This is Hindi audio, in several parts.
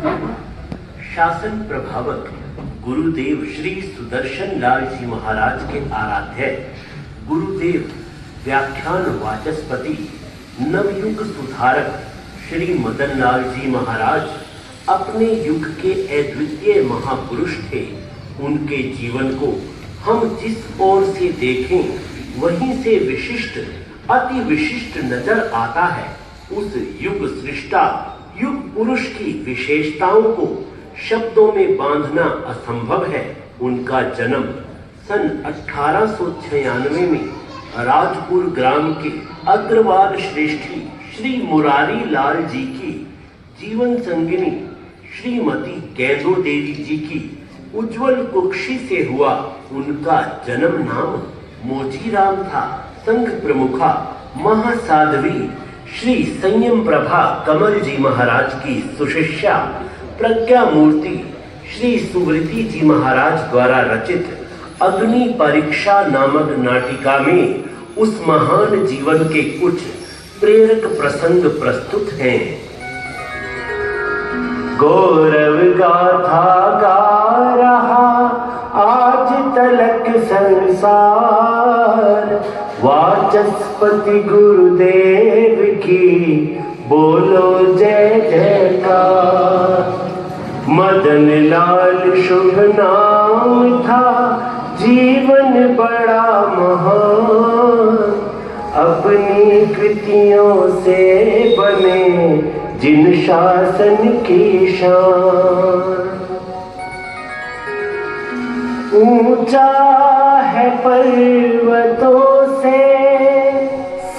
शासन प्रभावक गुरुदेव श्री सुदर्शन लाल जी महाराज के आराध्य गुरुदेव व्याख्यान वाचस्पति नवयुग सुधारक श्री मदन लाल जी महाराज अपने युग के अद्वितीय महापुरुष थे। उनके जीवन को हम जिस ओर से देखें वहीं से विशिष्ट अति विशिष्ट नजर आता है। उस युग सृष्टा युग पुरुष की विशेषताओं को शब्दों में बांधना असंभव है। उनका जन्म सन 1896 में राजपुर ग्राम के अग्रवाल श्रेष्ठी श्री मुरारी लाल जी की जीवन संगिनी श्रीमती कैदो देवी जी की उज्जवल कुक्षी से हुआ। उनका जन्म नाम मोजीराम था। संघ प्रमुखा महासाध्वी श्री संयम प्रभा कमल जी महाराज की सुशिष्या प्रज्ञा मूर्ति श्री सुवृति जी महाराज द्वारा रचित अग्नि परीक्षा नामक नाटिका में उस महान जीवन के कुछ प्रेरक प्रसंग प्रस्तुत हैं। गौरव गाथा गा रहा आज तलक संसार, वाचस्पति गुरुदेव की बोलो जय जयकार। मदन लाल शुभ नाम था, जीवन बड़ा महान, अपनी कृतियों से बने जिन शासन की शान। ऊंचा है पर्वतों से,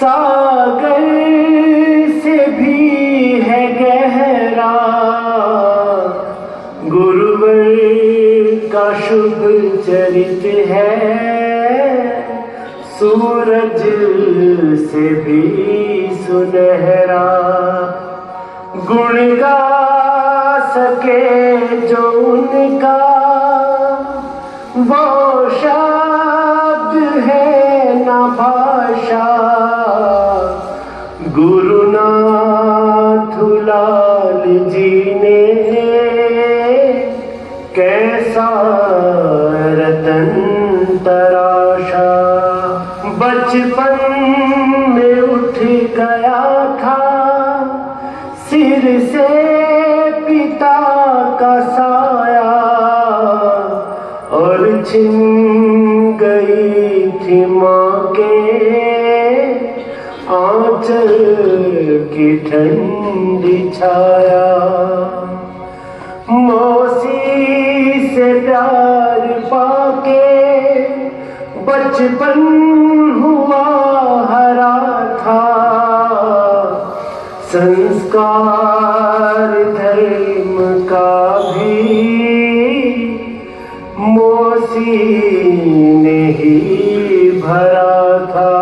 सागर से भी है गहरा, गुरुवर का शुभ चरित है, सूरज से भी सुनहरा। गुण गा सके जो उनका, वो शब्द है ना भाषा, गुरुनाथ लाल जी ने कैसा रतन तराशा। बचपन में उठ गया था सिर से पिता का साया, और छिन गई थी माँ के आंचल की ठंडी छाया। मौसी से प्यार पाके बचपन हुआ हरा था, संस्कार धर्म का भी मौसी ने ही भरा था।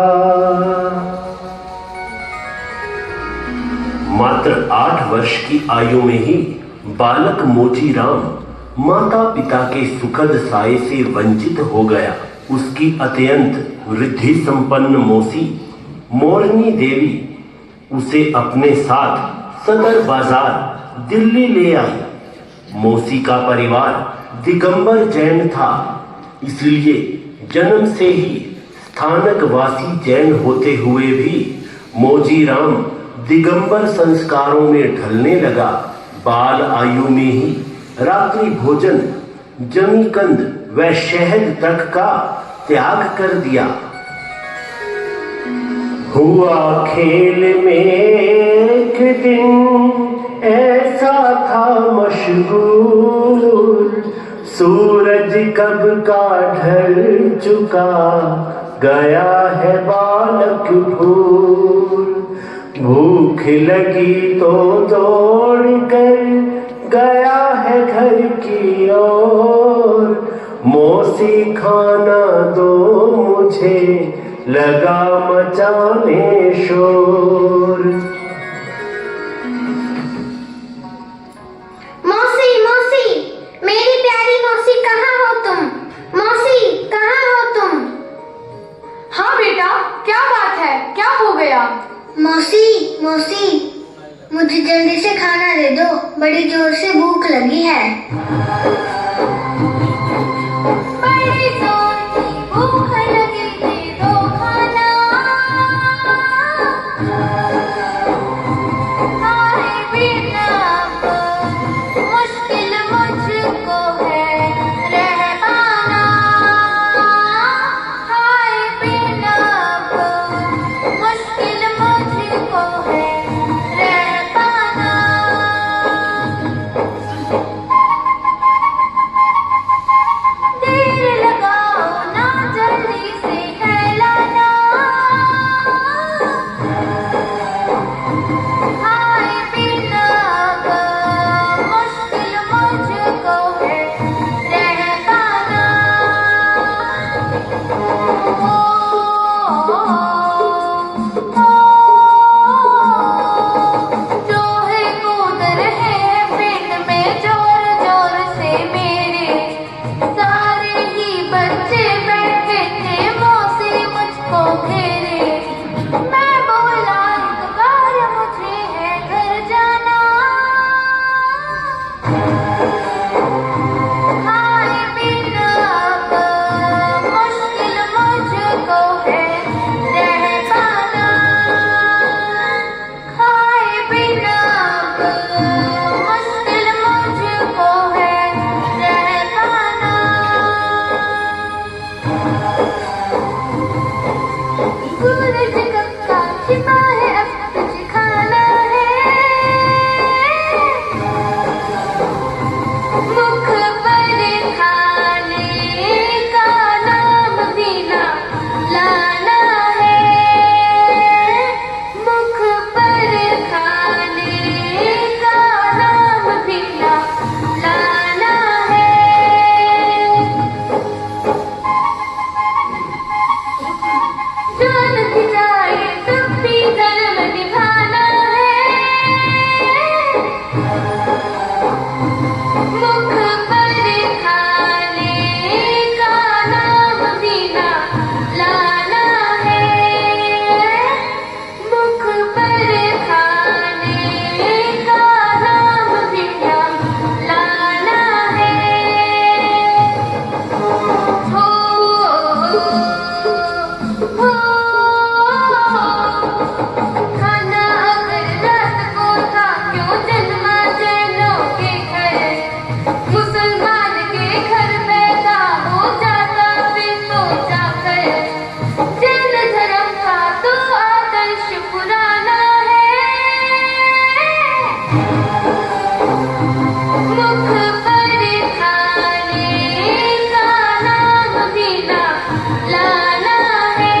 मात्र 8 वर्ष की आयु में ही बालक मोजीराम माता पिता के सुखद साये से वंचित हो गया। उसकी अत्यंत वृद्धि संपन्न मौसी मोरनी देवी उसे अपने साथ सदर बाजार दिल्ली ले आई। मौसी का परिवार दिगंबर जैन था, इसलिए जन्म से ही स्थानक वासी जैन होते हुए भी मोजीराम दिगंबर संस्कारों में ढलने लगा। बाल आयु में ही रात्रि भोजन, जमीकंद व शहद तक का त्याग कर दिया। हुआ खेल में एक दिन ऐसा था मशगूल, सूरज कब का ढल चुका, गया है बालक भूल। भूख लगी तो दौड़ कर गया है घर की ओर, मौसी खाना दो मुझे, लगा मचाने शोर। मौसी मौसी, मेरी प्यारी मौसी, कहाँ हो तुम? मौसी कहाँ हो तुम? बेटा, क्या बात है? क्या हो गया? मौसी मौसी, मुझे मुझे जल्दी से खाना दे दो, बड़ी जोर से भूख लगी है। बड़ी जोर की भूख लगी, दे दो खाना। खाए बिना मुश्किल मुझको है रह पाना। खाए बिना मुश्किल मुझको है रह पाना। देर लगाओ ना, जल्दी से कहलाना। खाए बिना मुश्किल मुझको है रह पाना। चूहे कूद रहे पेट में जोर जोर से मेरे, सारे ही बच्चे बैठे थे मौसी मुझको घेरे। मैं बोला एक बार मुझे है घर जाना। खाए बिना मुश्किल मुझको है रह पाना। खाए बिना मुश्किल मुझको है रह पाना। सूरज कब छिपा है, अब तुझे खाना है। मुख पर खाने का नाम भी ना लाना है। मुख पर खाने का नाम भी ना लाना है। जान भी जाए तब भी धर्म निभाना है। मुख पर खाने का नाम भी ना लाना है। मुख पर खाने का नाम भी ना लाना है। हो खाना अगर रात को था, क्यों जन्मा जैनों के घर। मुसलमान के घर पैदा हो जाता फिर तो जाकर। जैन धर्म का तो आदर्श पुराना है। मुख पर खाने का नाम भी ना लाना है।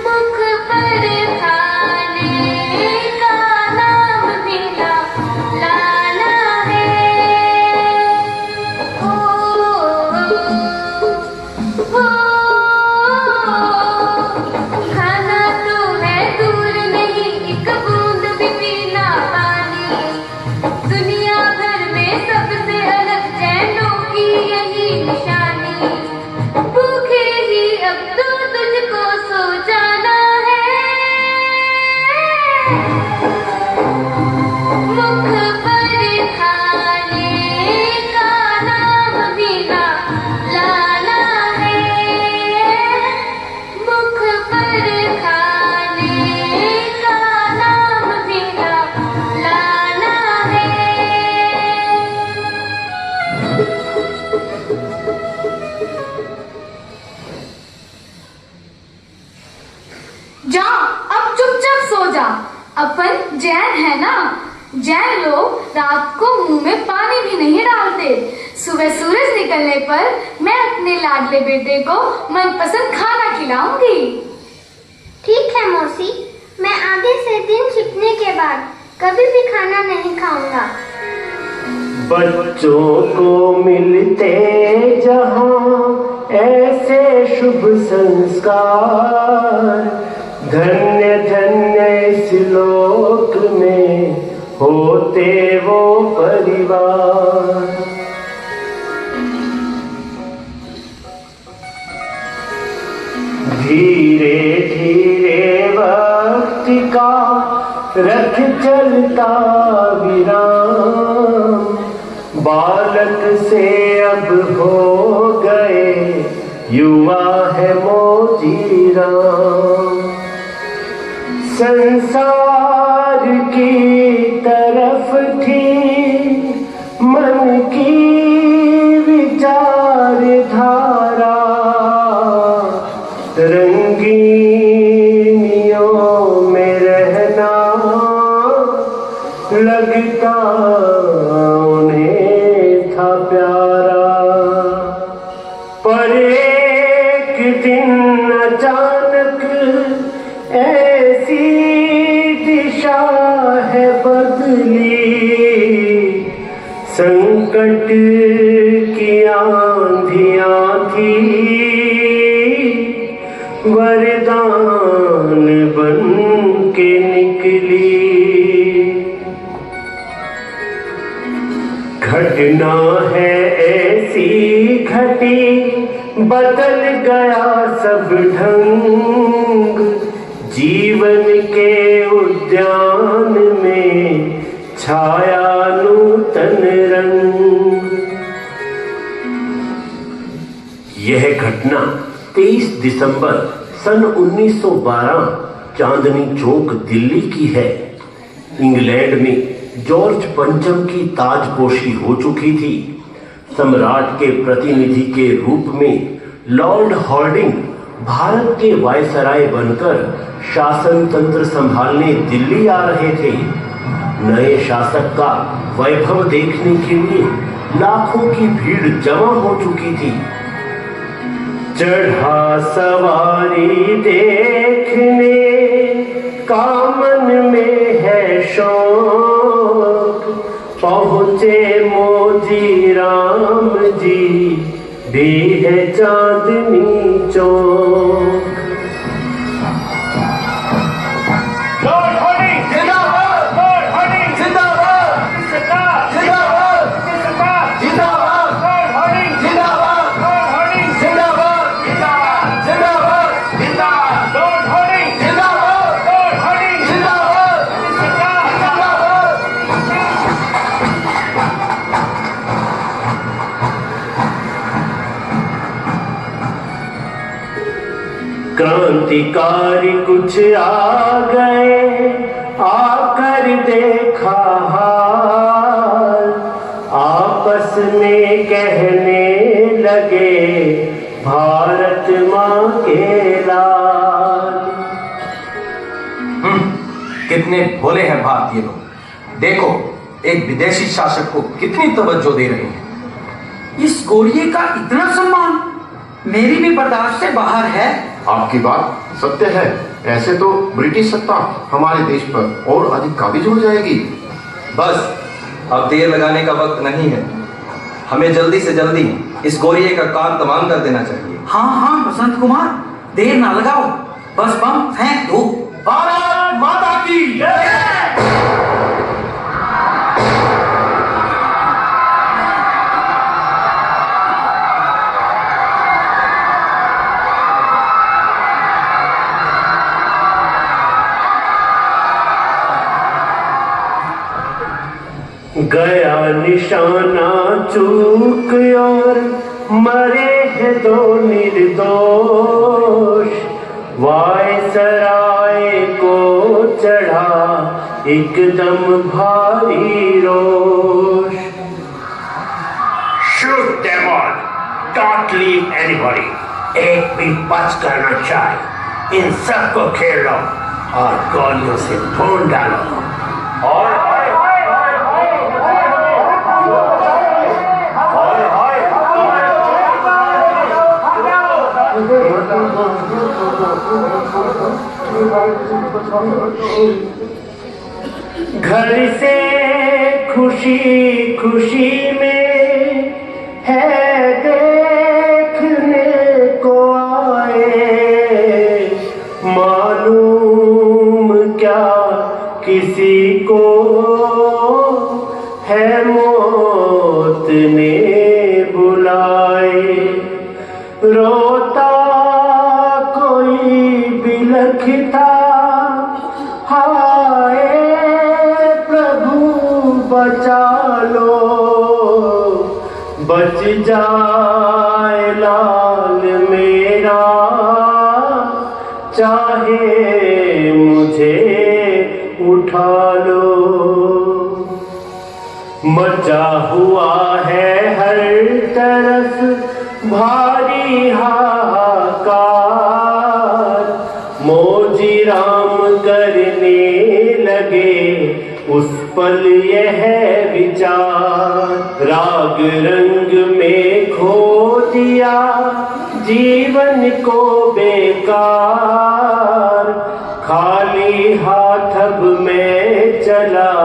मुख पर खाने का नाम भी ना लाना है। हो खाना तो है दूर नहीं, एक बूंद भी पीना पानी। दुनिया भर में सबसे अलग जैनों की यही निशानी। भूखे ही अब तो तुझको सो जाना है। मुख पर खाने का नाम भी ना लाना है। मुख पर खाने का नाम भी ना लाना है। जा, अब चुपचाप सो जा। अपन जैन है ना, जैन लोग रात को मुंह में पानी भी नहीं डालते। सुबह सूरज निकलने पर मैं अपने लाडले बेटे को मनपसंद खाना खिलाऊंगी। ठीक है मौसी, मैं आगे से दिन छिपने के बाद कभी भी खाना नहीं खाऊंगा। बच्चों को मिलते जहां ऐसे शुभ संस्कार, धन्य धन्य इस लोक में होते वो परिवार। धीरे धीरे वक्त का रथ चलता विराम, बालक से अब हो गए युवा है मोजी राम। संसार की तरफ थी मन की विचारधारा, रंगीनियों में रहना लगता उन्हें था प्यारा। पर एक दिन अचानक ऐसी दिशा है बदली, संकट की आंधियां थी वरदान बन के निकली। घटना है ऐसी घटी, बदल गया सब ढंग, जीवन के उद्यान में छाया नूतन रंग। यह घटना 23 दिसंबर सन 1912 चांदनी चौक दिल्ली की है। इंग्लैंड में जॉर्ज पंचम की ताजपोशी हो चुकी थी। सम्राट के प्रतिनिधि के रूप में लॉर्ड हॉर्डिंग भारत के वायसराय बनकर शासन तंत्र संभालने दिल्ली आ रहे थे। नए शासक का वैभव देखने के लिए लाखों की भीड़ जमा हो चुकी थी। चढ़ा सवारी देखने का मन में है शौक, पहुँचे मोजी राम जी भी है चांदनी चौक। क्रांतिकारी कुछ आ गए, आकर देखा हाल, आपस में कहने लगे भारत माँ के लाल। कितने भोले हैं भारतीय लोग। देखो एक विदेशी शासक को कितनी तवज्जो दे रहे हैं। इस गोरिये का इतना सम्मान मेरी भी बर्दाश्त से बाहर है। आपकी बात सत्य है। ऐसे तो ब्रिटिश सत्ता हमारे देश पर और अधिक काबिज हो जाएगी। बस अब देर लगाने का वक्त नहीं है। हमें जल्दी से जल्दी इस गोरिये का काम तमाम कर देना चाहिए। हाँ हाँ बसंत कुमार, देर ना लगाओ, बस बम फेंक दो। भारत माता की जय। गया निशाना चूक और मरे हैं दो निर्दोष, वायसराय को चढ़ा एकदम भारी रोष। Shoot them all, don't leave anybody, एक भी बच कर न जाए। इन सबको खेल लो और गोलियों से भून डालो। और घर से खुशी खुशी में है देखने को आए, मालूम क्या किसी को है मौत ने बुलाए। रोता कोई बिलखता हाय बचा लो, बच जाए लाल मेरा, चाहे मुझे उठा लो। मचा हुआ है हर तरफ भारी हाहाकार, मोजी राम करने लगे उस पल यह विचार, राग रंग में खो दिया जीवन को बेकार, खाली हाथ अब मैं चला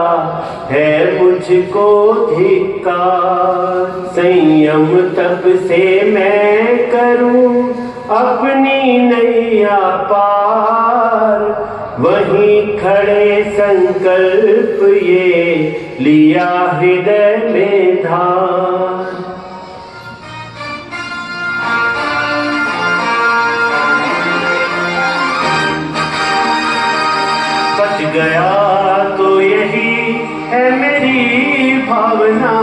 है मुझको धिक्कार। संयम तब से मैं करूं अपनी नैया पार, वहीं खड़े संकल्प ये लिया हृदय में धार। बच गया तो यही है मेरी भावना,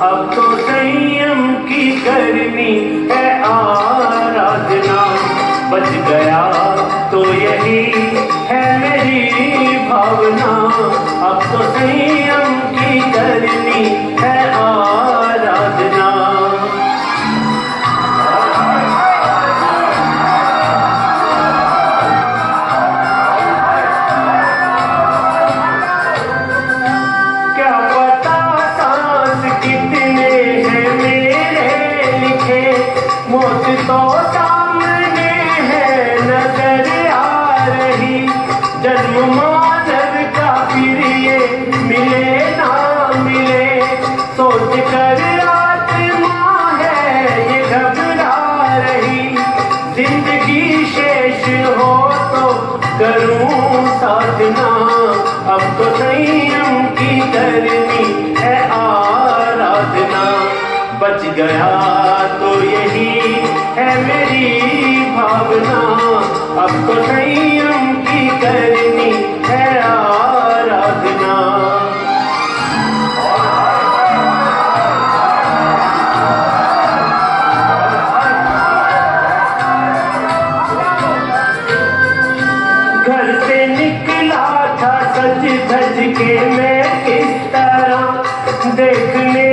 अब तो संयम की करनी है आराधना। बच गया तो यही है मेरी भावना, अब तो संयम की करनी है आराधना। मौत तो सामने है नजर आ रही, जन्म मानव का फिर ये मिले ना मिले, सोच कर आत्मा है ये घबरा रही। जिंदगी शेष हो तो करूं साधना, अब तो संयम की करनी है आराधना। बच गया तो यही है मेरी भावना, अब तो संयम की करनी है आराधना। घर से निकला था सज धज के मैं किस तरह, देखने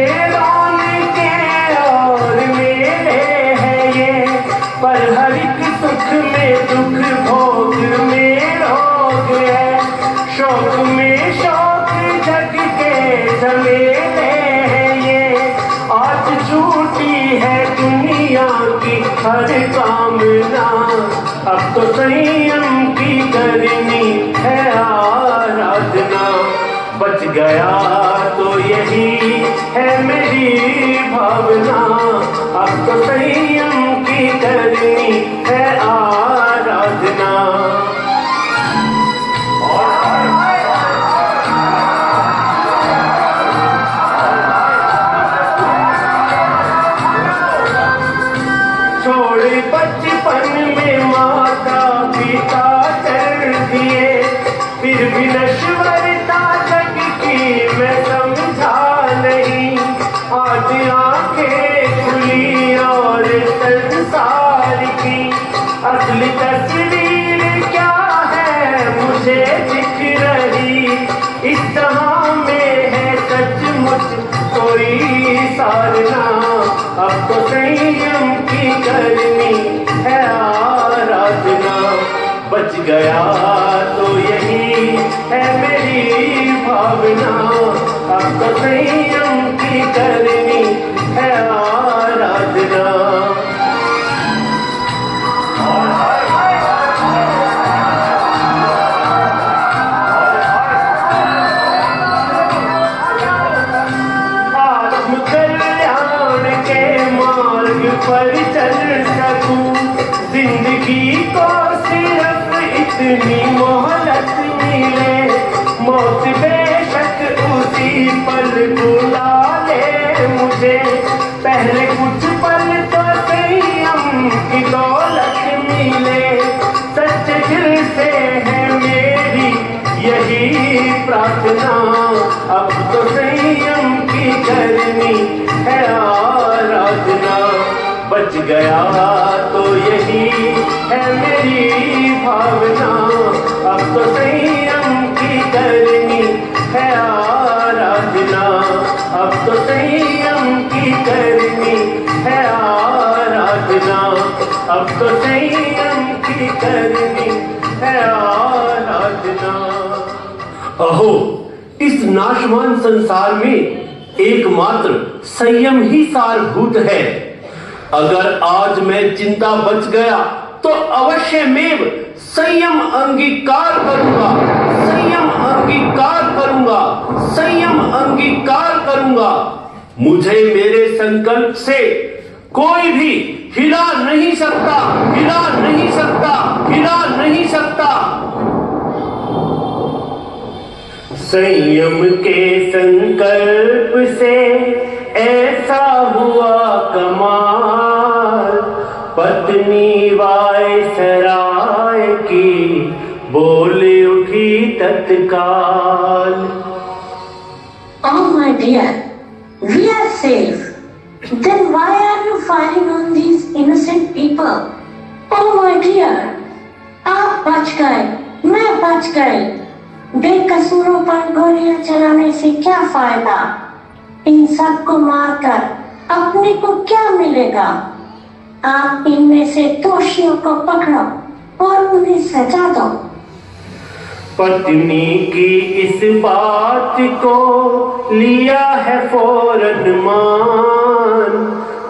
पर हर एक सुख में दुख भोग में रोग है, शौक में शौक जग के झमेले हैं ये। आज छूटी है दुनिया की हर कामना, अब तो संयम की करनी है आराधना। बच गया तो यही है मेरी भावना, अब तो संयम की करनी है आराधना। छोड़ बचपन में माता पिता चल दिए, फिर भी नश्वरता जग की मैं समझा नहीं। आज आंखें खुली और संसार की असली तस्वीर क्या है मुझे दिख रही। इस जहां में है सचमुच कोई सारना, अब तो संयम की करनी है आराधना। बच गया तो यही है मेरी भावना, अब तो संयम की करनी है आराधना। आत्म कल्याण के मार्ग पर चल सकूं, जिंदगी को सिर्फ इतनी मोहलत मिले। मौत बेशक उसी पल बुला ले मुझे, पहले कुछ पल तो संयम की दौलत मिले। सच्चे दिल से है मेरी यही प्रार्थना, अब तो संयम की करनी है आराधना। बच गया तो यही है मेरी भावना, अब तो संयम की करनी है आराधना। अब तो संयम की करनी है आराधना, अब तो संयम की करनी है आराधना। अहो, इस नाशवान संसार में एकमात्र संयम ही सारभूत है। अगर आज मैं जिंदा बच गया तो अवश्य में संयम अंगीकार करूंगा, संयम अंगीकार करूंगा, संयम अंगीकार करूंगा। मुझे मेरे संकल्प से कोई भी हिला नहीं सकता, हिला नहीं सकता, हिला नहीं सकता। संयम के संकल्प से ऐसा हुआ कमाल, पत्नी वायसराय की बोल उठी तत्काल। Oh my dear, we are safe. Then why are you firing on these innocent people? Oh my dear, आप बच गए, मैं बच गई। बेकसूरों पर गोलियां चलाने से क्या फायदा? इन सबको मारकर अपने को क्या मिलेगा? आप इनमें से दोषियों को पकड़ो और उन्हें सजा दो। पत्नी की इस बात को लिया है फौरन मान,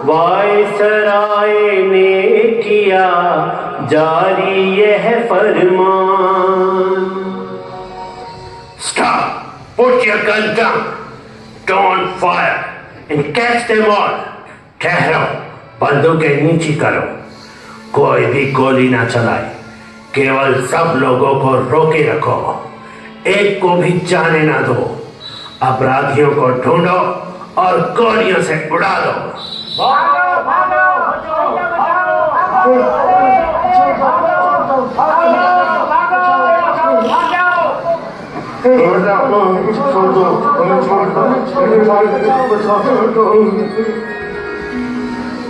वायसराय ने किया जारी यह फरमान। Stop! Put your gun down! Don't fire and catch them all! ठहरो, बंदूकें नीचे करो, कोई भी गोली ना चलाए, केवल सब लोगों को रोके रखो, एक को भी जाने ना दो। अपराधियों को ढूंढो और गोलियों से उड़ा दो। भागो, भागो,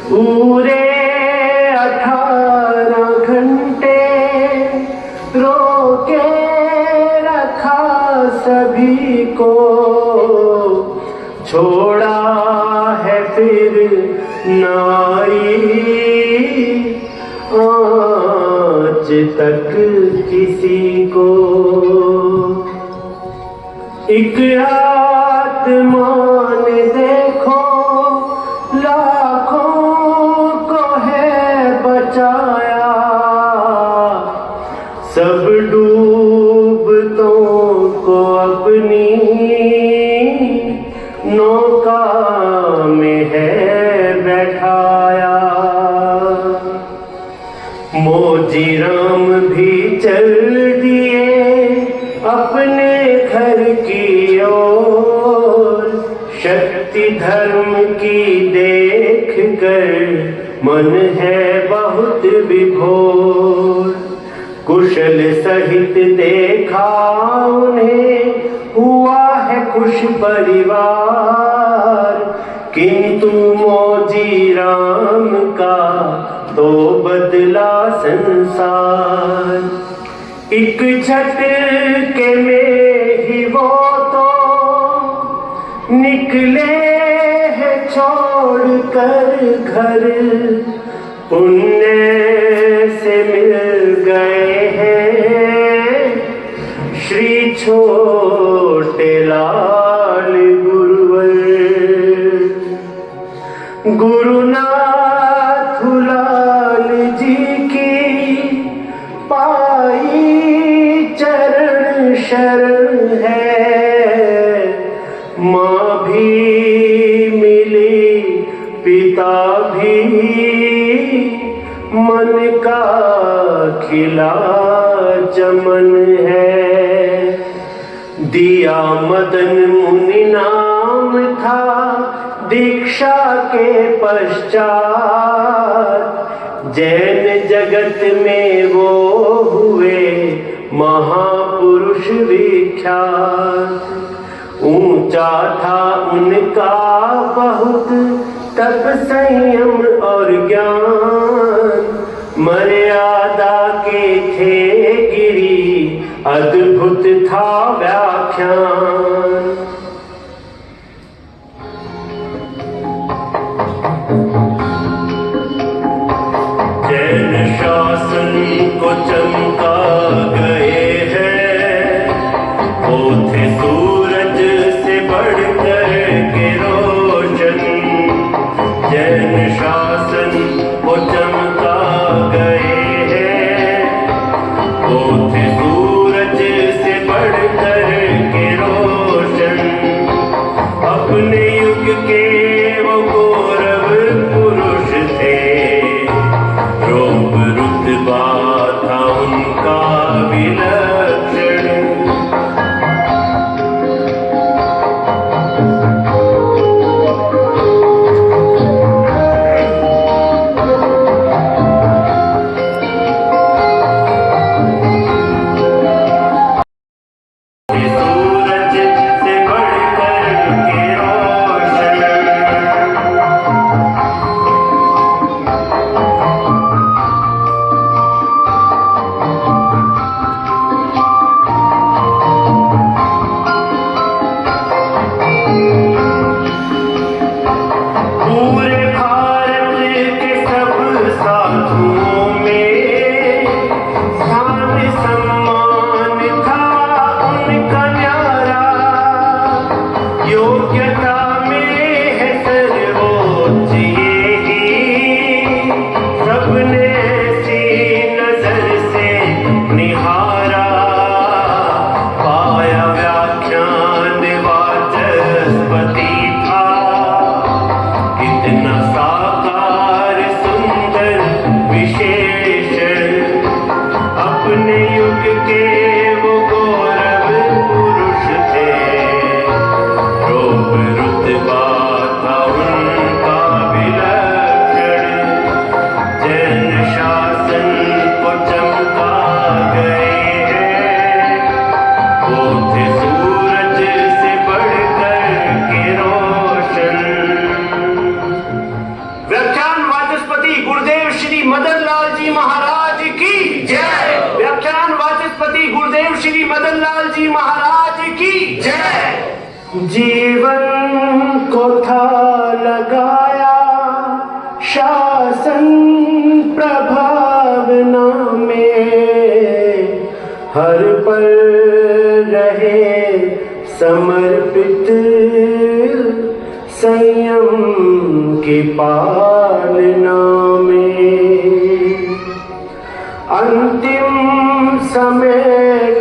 पूरे 18 घंटे रोके रखा सभी को, छोड़ा है फिर नाई आज तक किसी को। एक आत्मा ने देखो लाखों को है बचाया, सब डूबतों को अपनी नौका में है बैठाया। मोजी राम भी चल दिए अपने घर की ओर, शक्ति धर्म की देख कर मन है बहुत विभोर। कुशल सहित देखा उन्हें हुआ है खुश परिवार, किंतु मोजी राम का तो बदला संसार। एक झटके में ही वो तो निकले हैं छोड़ कर घर, पुण्य से मिल गए हैं श्री छोटे लाल गुरुवर। गुरुनाथ लाल जी की पाई चरण शरण है, माँ भी मिली पिता भी मन का खिला चमन है। दिया मदन मुनि नाम था दीक्षा के पश्चात, जैन जगत में वो हुए महापुरुष विख्यात। ऊंचा था उनका बहुत तप संयम और ज्ञान, मर्यादा के थे गिरी अद्भुत था व्याख्यान। जैन शासन को चमका गए हैं, वो थे सूरज से बढ़कर के रोशन। जैन शासन को चमका गए हैं, वो थे सूरज से बढ़कर के रोशन। अपने युग के वो गौरव पुरुष थे, रूप रुतबा था उनका विलक्षण। सूरज से बढ़कर के रोशन। पूरे भारत के सब साधुओं में स्थान सम्मान था उनका न्यारा। योग्यता में है सर्वोच्च यही, सबने ऐसी नजर से निहारा। पाया व्याख्यान वाचस्पति था, कितना साकार सुंदर विशेषण। अपने युग के वो गौरव पुरुष थे, रूप रुतबा था उनका विलक्षण। जैन शासन को चमका गए हैं, वो थे सूरज से बढ़कर के रोशन। व्याख्यान वाचस्पति गुरुदेव श्री मदन लाल जी महाराज की जय। व्याख्यान वाचस्पति गुरुदेव श्री मदन लाल जी महाराज की जय। जीवन को था लगाया शासन प्रभावना में, हर पल रहे समर्पित संयम की पालना में। अंतिम समय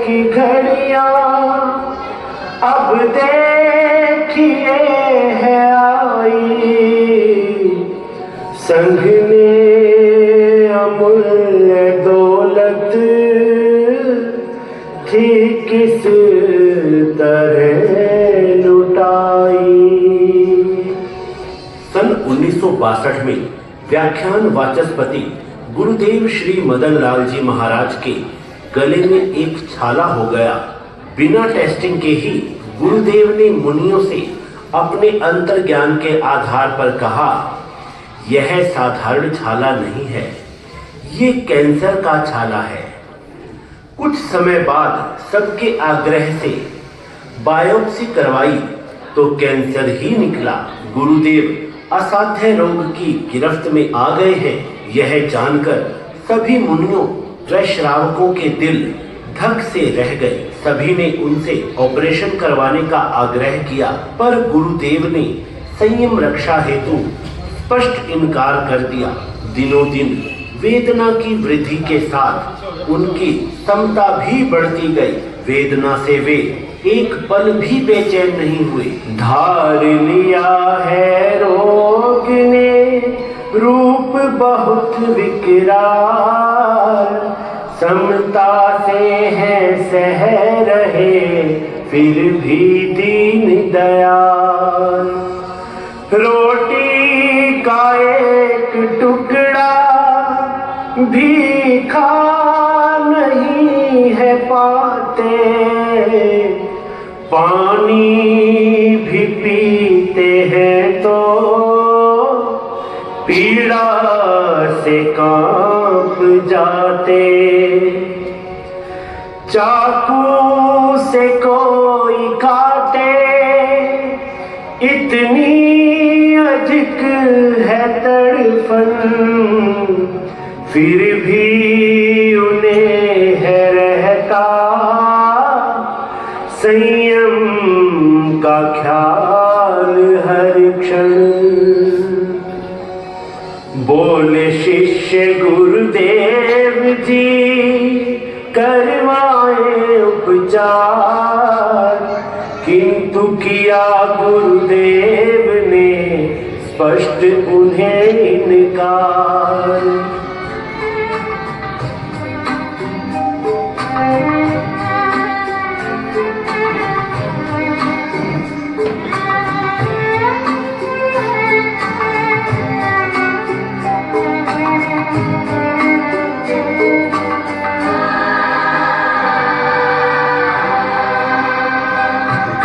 की घड़ियां अब देखिए है आई, संघ ने अमूल्य दौलत थी किस तरह लुटाई। सन 1962 में व्याख्यान वाचस्पति गुरुदेव श्री मदन लाल जी महाराज के गले में एक छाला हो गया। बिना टेस्टिंग के ही गुरुदेव ने मुनियों से अपने अंतर्ज्ञान के आधार पर कहा, यह साधारण छाला नहीं है, ये कैंसर का छाला है। कुछ समय बाद सबके आग्रह से बायोप्सी करवाई तो कैंसर ही निकला। गुरुदेव असाध्य रोग की गिरफ्त में आ गए हैं, यह जानकर सभी मुनियों व श्रावकों के दिल धक से रह गए। सभी ने उनसे ऑपरेशन करवाने का आग्रह किया, पर गुरुदेव ने संयम रक्षा हेतु स्पष्ट इनकार कर दिया। दिनों दिन वेदना की वृद्धि के साथ उनकी समता भी बढ़ती गई। वेदना से वे एक पल भी बेचैन नहीं हुए। धार लिया है रोग ने रूप बहुत विकराल, समता से है सह रहे फिर भी दीन दयाल। रोटी का एक टुकड़ा भी खा नहीं है पा पानी भी पीते हैं तो पीड़ा से कांप जाते, चाकू से कोई काटे इतनी अधिक है तड़फन, फिर भी उन्हें है रहता संयम का ख्याल हर क्षण। बोले शिष्य गुरुदेव जी करवाए उपचार, किंतु किया गुरुदेव ने स्पष्ट उन्हें इनकार।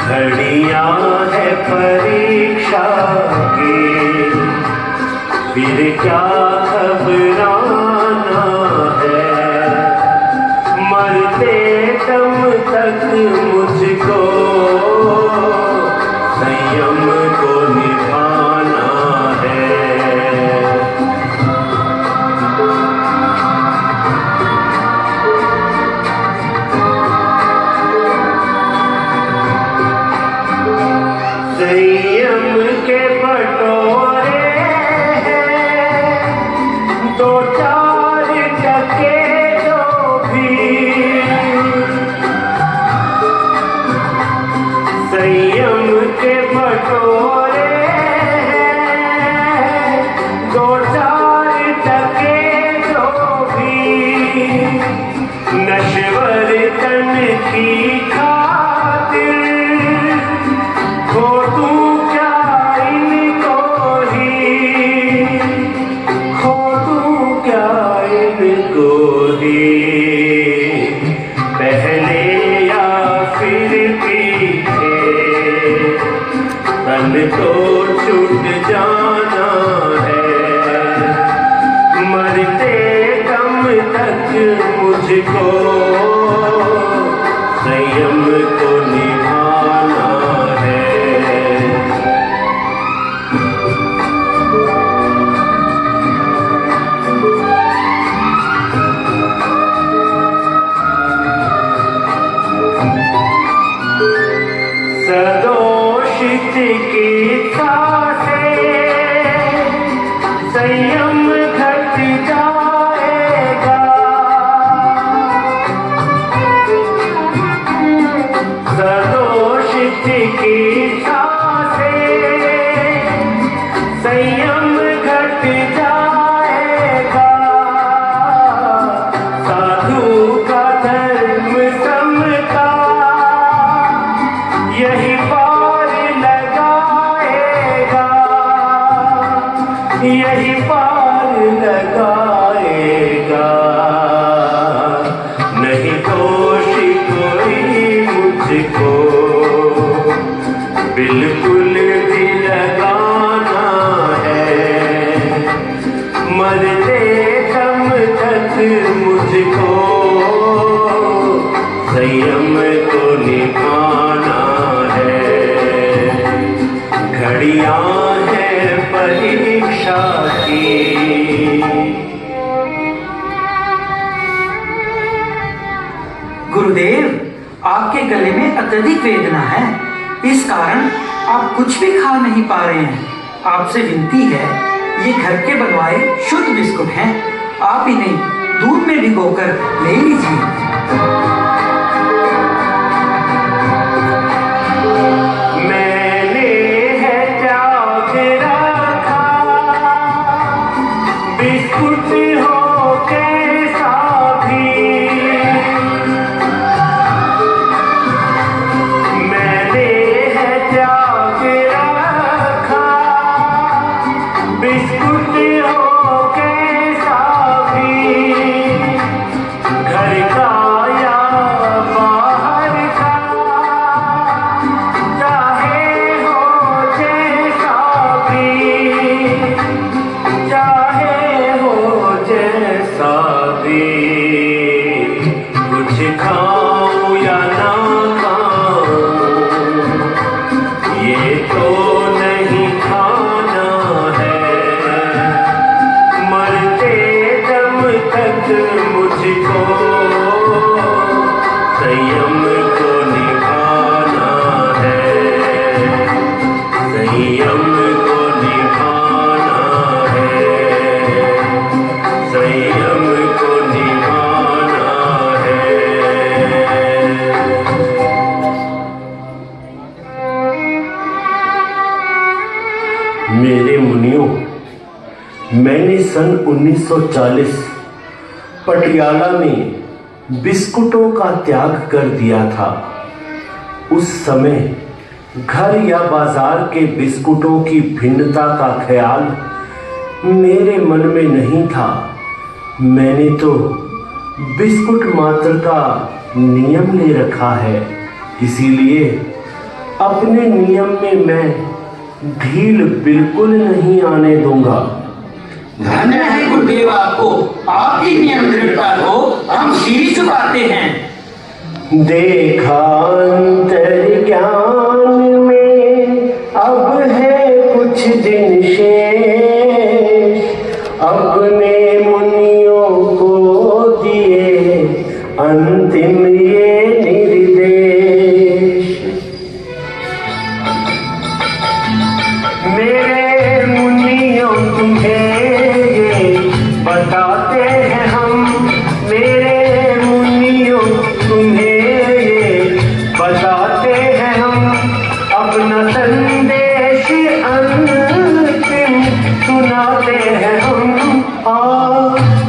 घड़ियां है परीक्षा की, फिर क्या घबराना है, मरते दम तक मुझको संयम को निभाना है। संयम के बटोरे हैं दो चार टके जो भी, संयम के बटोरे हैं दो चार टके जो भी, नश्वर तन की खातिर खोटू क्या इनको ही, खोटू क्या इनको ही, पहले या फिर पीछे तन तो छूट जाना है, मरते दम तक मुझको संयम को निभाना है। सदोषित की से संयम घट जाएगा, सदोषित की से संयम घट जाएगा, साधु का धर्म समता यही पार लगाएगा, यही पार लगाएगा, नहीं दोष कोई मुझको बिल्कुल भी लगाना है, मरते दम तक मुझको संयम को निभाना है। घड़ियां है परीक्षा की। गुरुदेव, आपके गले में अत्यधिक वेदना है, इस कारण आप कुछ भी खा नहीं पा रहे हैं। आपसे विनती है, ये घर के बनवाए शुद्ध बिस्कुट हैं, आप इन्हें दूध में भिगोकर ले लीजिए। मैंने है त्याग रखा बिस्कुट हो कैसा भी, मैंने है त्याग रखा बिस्कुट हो कैसा भी, घर का या मेरे मुनियों, मैंने सन 1940 पटियाला में बिस्कुटों का त्याग कर दिया था। उस समय घर या बाजार के बिस्कुटों की भिन्नता का ख्याल मेरे मन में नहीं था। मैंने तो बिस्कुट मात्र का नियम ले रखा है, इसीलिए अपने नियम में मैं ढील बिल्कुल नहीं आने दूंगा। धन्य है गुरुदेव आपको, आपकी नियम दृढ़ता को हम शीश झुकाते हैं। देखा अंतर ज्ञान में अब है कुछ दिन शेष, अपने मुनियों को दिए अंतिम ये निर्देश। मेरे मुनियों तुम्हें ये बताते हैं हम, मेरे मुनियों तुम्हें ये बताते हैं हम, अपना संदेश अंतिम सुनाते हैं हम,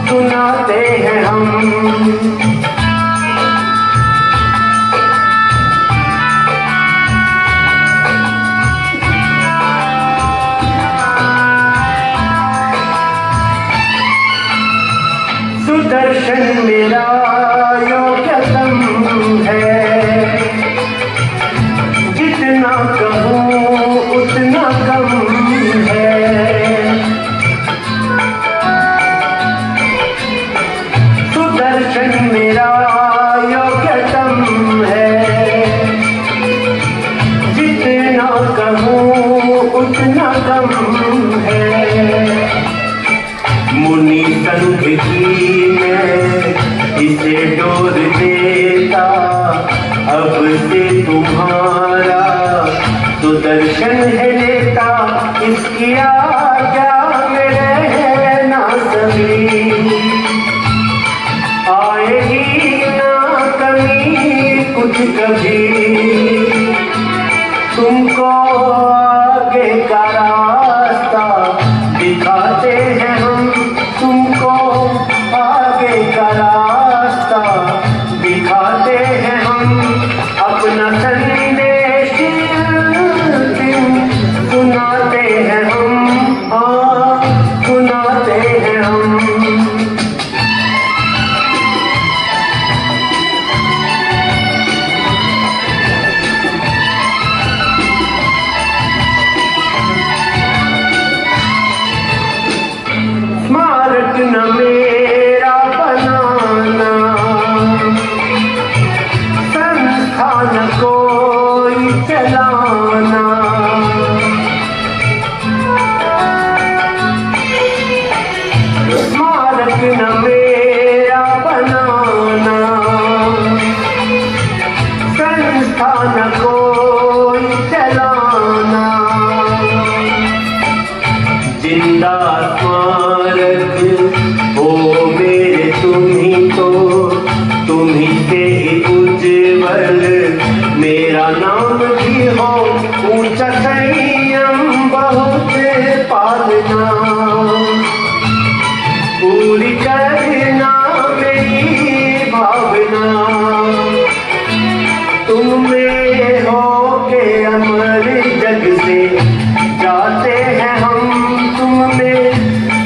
सुनाते हैं हम। सुदर्शन मेरा योग्यतम है, जितना कहूँ उतना कम है। सुदर्शन मेरा योग्यतम है, जितना कहूँ उतना कम है। मुनि संघ की मैं इसे डोर देता, अब से तुम्हारा सुदर्शन है लेता, इसकी आज्ञा में रहना सभी, आएगी ना कमी कुछ कभी। तुमको आगे का रास्ता दिखाते हैं हम, तुमको आगे का रास्ता दिखाते हैं हम, अपना संदेश सुनाते हैं हम, सुनाते हैं हम। स्मारक न मेरा बनाना, संस्थान कोई चलाना, स्मारक न मेरा बनाना, संस्थान कोई चलाना। जिंदा स्मारक हो मेरे तुम ही तो, तुम ही से ही उज्जवल मेरा नाम भी हो, ऊंचा संयम बहुत पालना, पूरी करना मेरी भावना। तुम में हो के अमर जग से जाते हैं हम, तुम में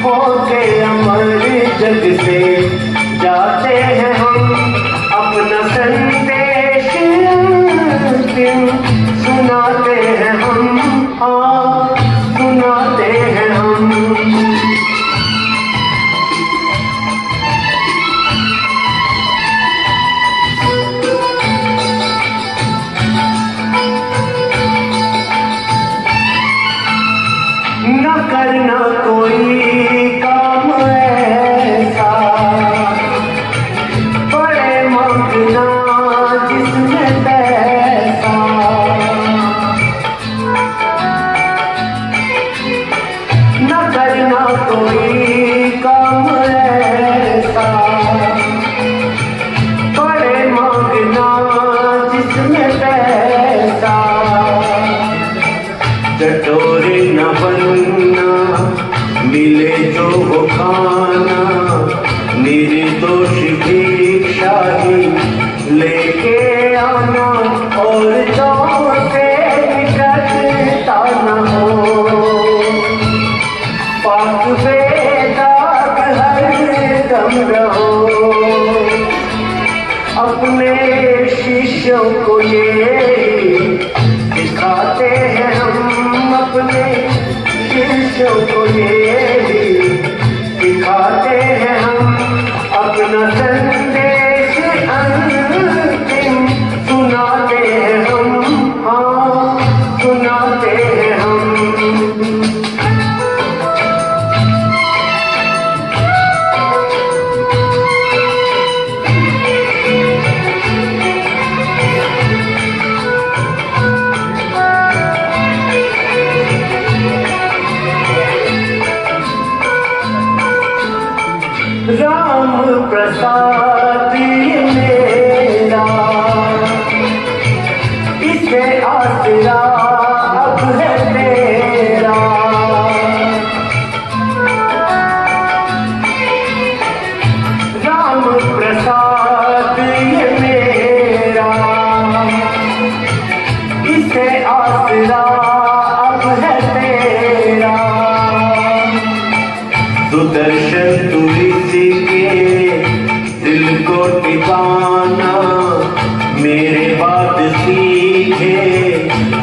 हो के अमर जग से जाते हैं हम, अपना संदेश सुनाते हैं हम, सुनाते हैं हम। आसरा अब है तेरा, सुदर्शन तू इसी के दिल को टिकाना, मेरे बाद सीखे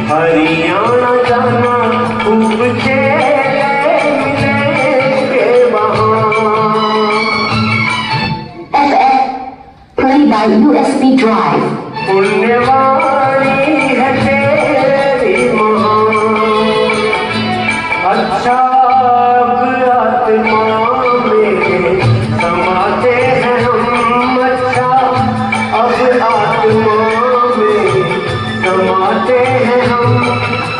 हरियाणा जाना, खूब खेले मिलेंगे वहाँ। Play by USB Drive. पुण्यवाणी है तेरी माँ, अच्छा अब आत्मा में समाते हैं हम, अच्छा अब आत्मा में समाते हैं हम,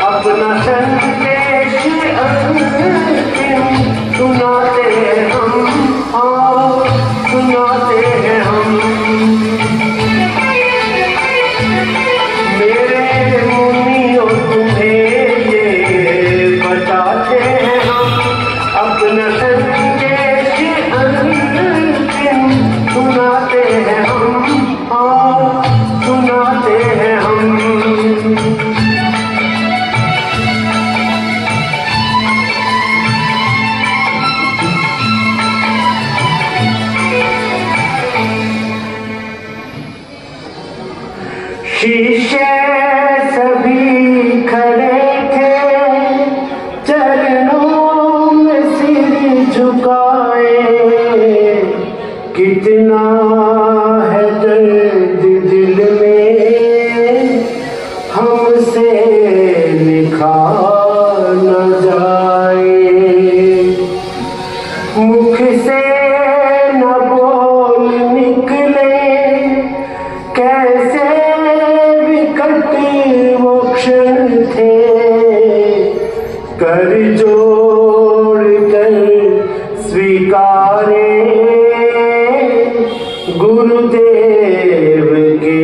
अपना संदेश अंतिम सुनाते हैं हम, हाँ सुनाते हैं हम। मेरे मुनियों तुम्हें ये बताते हैं हम, अपना संदेश अंतिम सुनाते हैं हम, हाँ सुनाते हैं हम। शीशे सभी खड़े थे, चरणों में सिर झुकाए, कितना है दर्द दिल में हमसे लिखा न जाए, मुख से न बोल निकले, कैसे विकट वो क्षण थे, कर जोड़ कर स्वीकारे गुरुदेव के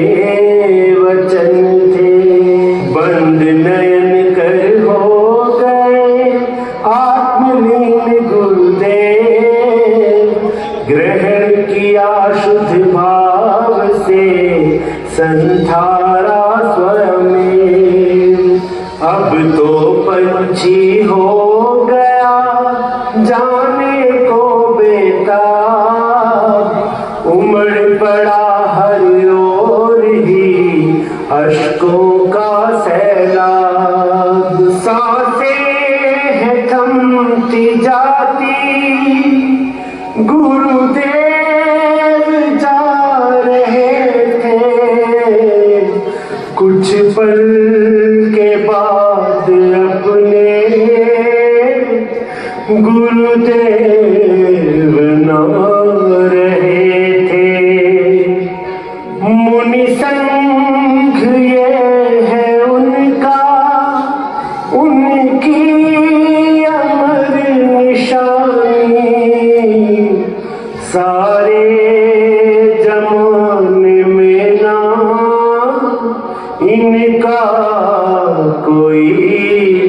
वचन थे, बंद नयन कर हो गए आत्मलीन गुरुदेव, ग्रहण किया शुद्ध भाव से संधारा स्वयं, अब तो पंछी हो गया जाने को बेताब, उमड़ पड़ा हर ओर ही अश्कों का सैलाब, सांसें है थमती जाती, गुरुदेव जा रहे थे, कुछ पल के बाद अपने गुरुदेव न रहे थे, मुनि संघ ये है उनका, उनकी अमर निशानी, सारे जमाने में ना इनका कोई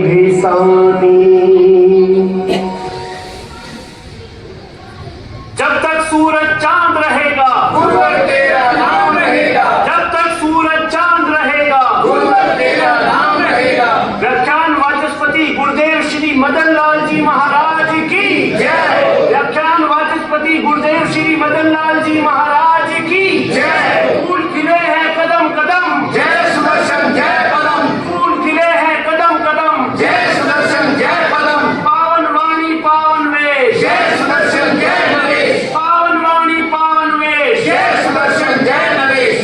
भी सानी। जब तक सूरज चांद रहेगा गुरुवर तेरा नाम रहेगा, जब तक सूरज चांद रहेगा गुरुवर तेरा नाम रहेगा। व्याख्यान वाचस्पति गुरुदेव श्री मदन लाल जी महाराज की जय। व्याख्यान वाचस्पति गुरुदेव श्री मदन लाल जी महाराज की जय। फूल खिले हैं कदम कदम, जय सुदर्शन जय पदम, फूल खिले हैं कदम कदम, जय सुदर्शन जय पदम, पावन वाणी पावन वेश, जय सुदर्शन जय नरेश, पावन वाणी पावन वेश, जय सुदर्शन जय नरेश।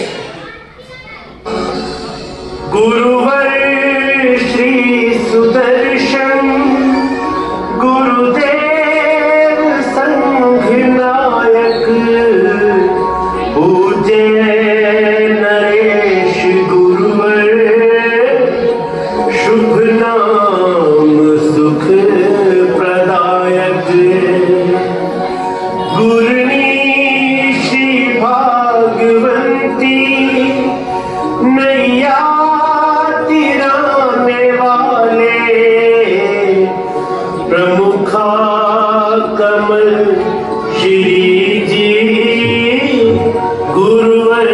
गुरुवर श्री सुदर्शन गुरुदेव संघ नायक, पूज्य नरेश गुरुवर, शुभ नाम सुख प्रदायक, गुरनी श्री भागवंती, नैया तिराने वाले, प्रमुखा कमल श्री जी, गुरुवर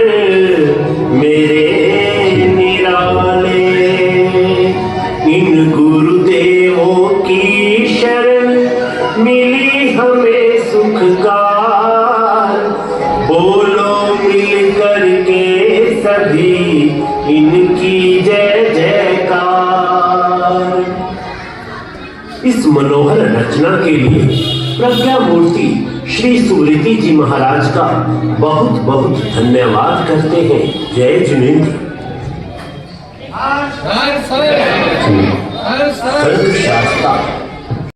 मेरे निराले। मिल करके सभी इनकी जय जयकार। इस मनोहर रचना के लिए प्रज्ञा मूर्ति श्री सुमृति जी महाराज का बहुत बहुत धन्यवाद करते हैं। जय जिनेन्द्र। सर्वशास्ता